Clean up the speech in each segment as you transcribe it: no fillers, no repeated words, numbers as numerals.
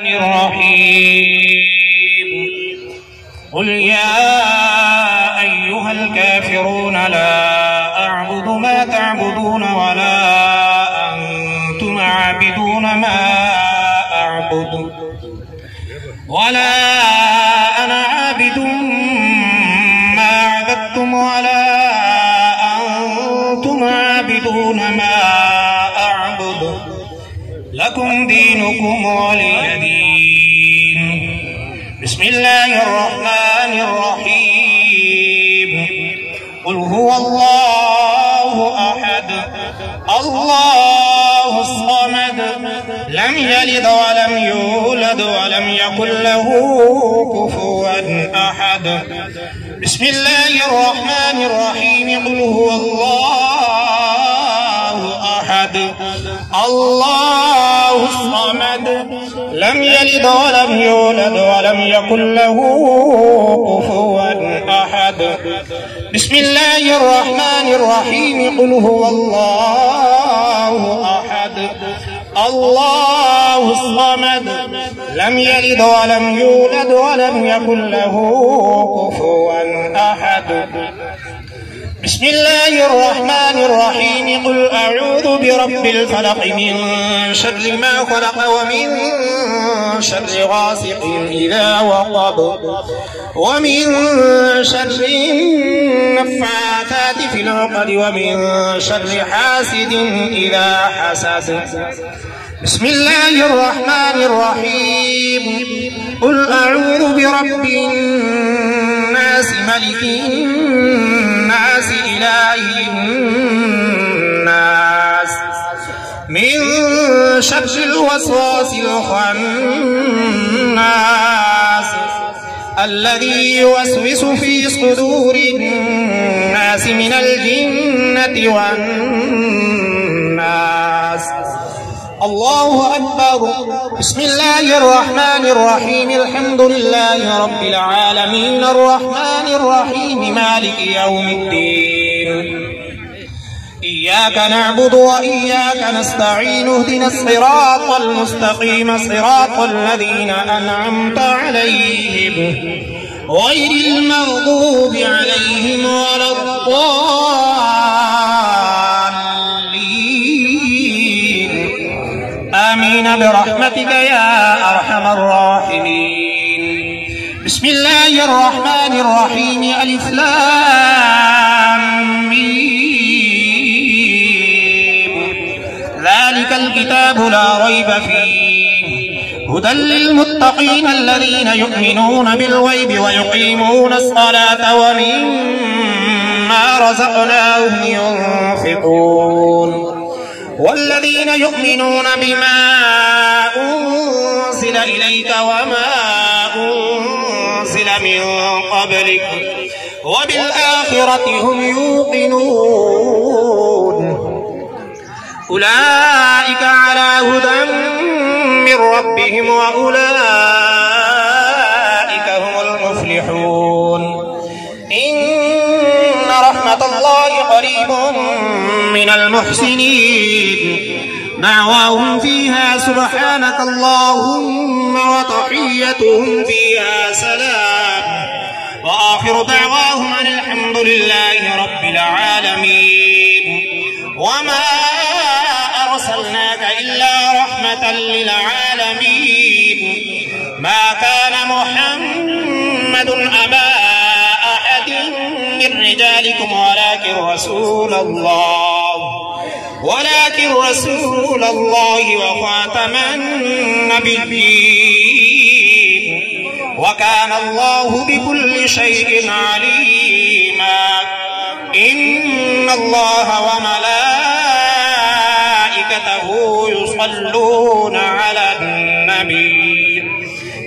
الرحيم قل يا أيها الكافرون لا أعبد ما تعبدون ولا أنتم عابدون ما أعبد ولا أنا عابد ما عبدتم ولا أنتم عابدون ما أعبد لكم دينكم ولي دين. بسم الله الرحمن الرحيم قل هو الله أحد الله الصمد لم يلد ولم يولد ولم يكن له كفوا أحد. بسم الله الرحمن الرحيم قل هو الله أحد الله الصمد لم يلد ولم يولد ولم يكن له كفوا أحد. بسم الله الرحمن الرحيم قل هو الله أحد الله الصمد لم يلد ولم يولد ولم يكن له كفوا أحد. بسم الله الرحمن الرحيم قل أعوذ برب الفلق من شر ما خلق ومن شر غاسق إذا وقب ومن شر النفاثات في العقد ومن شر حاسد إذا حسد. بسم الله الرحمن الرحيم قل أعوذ برب الناس ملك الناس إله الناس من شر الوسواس الخناس الذي يوسوس في صدور الناس من الجنة والناس. الله أكبر. بسم الله الرحمن الرحيم الحمد لله رب العالمين الرحمن الرحيم مالك يوم الدين إياك نعبد وإياك نستعين اهدنا الصراط المستقيم صراط الذين أنعمت عليهم غير المغضوب عليهم ولا الضالين آمين برحمتك يا أرحم الراحمين. بسم الله الرحمن الرحيم ألف لام ميم ذلك الكتاب لا ريب فيه هدى للمتقين الذين يؤمنون بالغيب ويقيمون الصلاة ومما رزقناهم ينفقون والذين يؤمنون بما أنزل إليك وما أنزل من قبلك وبالآخرة هم يوقنون أولئك على هدى من ربهم وأولئك هم المفلحون. إن رحمة الله قريب من المحسنين دعواهم فيها سبحانك اللهم وتحيتهم فيها سلام وآخر دعواهم أن الحمد لله رب العالمين. وما أرسلناك إلا رحمة للعالمين. ما كان محمد أبا أحد من رجالكم ولكن رسول الله وخاتم النبيين وكان الله بكل شيء عليما. إن الله وملائكته يصلون على النبي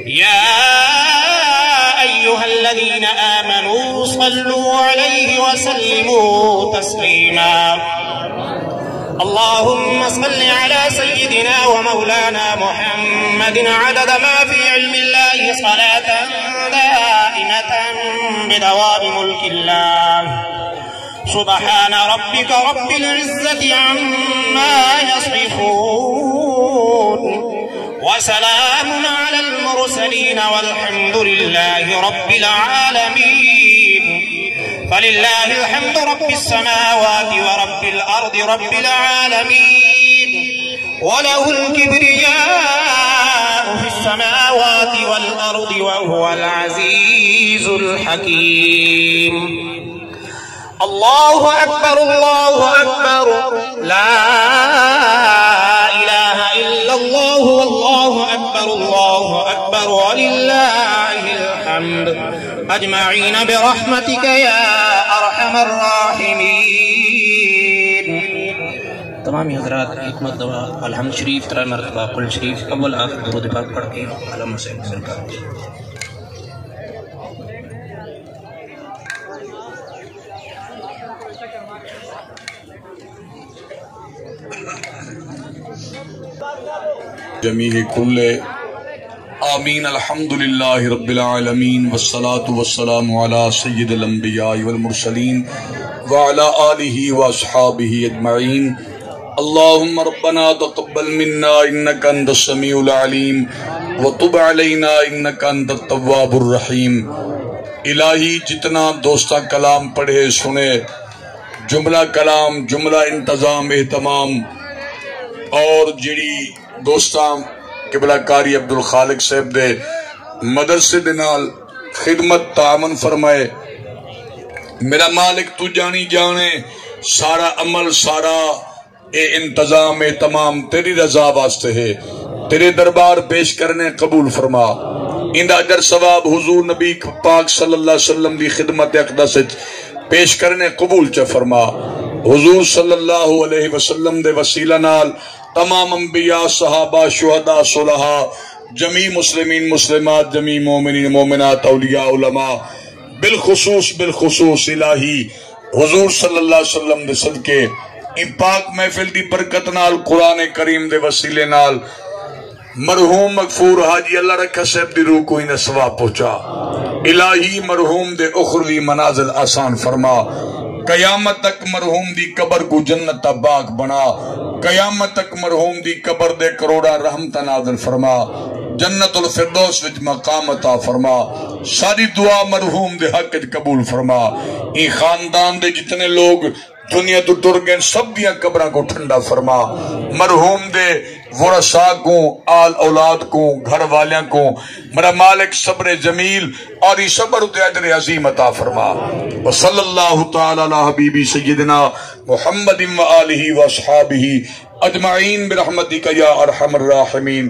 يا أيها الذين آمنوا صلوا عليه وسلموا تسليما. اللهم صل على سيدنا ومولانا محمد عدد ما في علم الله صلاة دائمة بدوام ملك الله. سبحان ربك رب العزة عما يصفون وسلام على المرسلين والحمد لله رب العالمين. فلله الحمد رب السماوات ورب الأرض رب العالمين، وله الكبرياء في السماوات والأرض وهو العزيز الحكيم. الله أكبر الله أكبر، لا إله إلا الله والله أكبر الله أكبر ولله الحمد أجمعين برحمتك يا أرحم الراحمين. تمام حضرات ایک مرتبہ الحمد شریف 3 مرتبہ قل شریف اول آخر درود پاک پڑھ کے علم سے سرکار. جمیع کل آمین. الحمدللہ رب العالمین والصلاة والسلام علی سید الانبیاء والمرسلین وعلی آلہ واصحابہ اجمعین. اللہم ربنا تقبل منا انکا انت السمیع العلیم وتب علینا انکا انت التواب الرحیم. الہی جتنا دوستہ کلام پڑھے سنے، جملہ کلام جملہ انتظام اہتمام اور جڑی دوستان قبلہ کاری عبدالخالق صاحب دے مدرسے دے نال خدمت تعاون فرمائے. میرا مالک تو جانی جانے سارا عمل سارا اے انتظام تمام تیری رضا واسطے ہے. تیرے دربار پیش کرنے قبول فرما. اندہ اجر ثواب حضور نبی پاک صلی اللہ علیہ وسلم دی خدمت اقدس پیش کرنے قبول چا فرما. حضور صلی اللہ علیہ وسلم دے وسیلہ نال تمام انبیاء صحابہ شہداء صلحاء جمیع مسلمین مسلمات جمیع مومنین مومنات اولیاء علماء بالخصوص الہی حضور صلی اللہ علیہ وسلم دے صدقے ان پاک محفل دی برکت نال قرآن کریم دے وسیلے نال مرحوم مغفور حاجی اللہ رکھا صاحب دی روح کو انہیں ثواب پہنچا. الہی مرحوم دے اخروی منازل آسان فرما. قیامت تک مرحوم دی قبر کو جنت باغ بنا. قیامت تک مرحوم دی قبر دے کروڑا رحمت نازل فرما. جنت الفردوس وچ مقام عطا فرما. ساری دعا مرحوم دے حق قبول فرما. این خاندان دے جتنے لوگ دنیا تو ٹر گئے سب دیاں قبراں کو ٹھنڈا فرما. مرحوم دے ورثاء کو آل اولاد کو گھر والیاں کو میرا مالک صبر جمیل اور یہ صبر اجر عظیم عطا فرما. وصلی اللہ تعالی علی حبیبی سیدنا محمد و آلہ و اصحابہ اجمعین برحمتک یا ارحم الراحمین.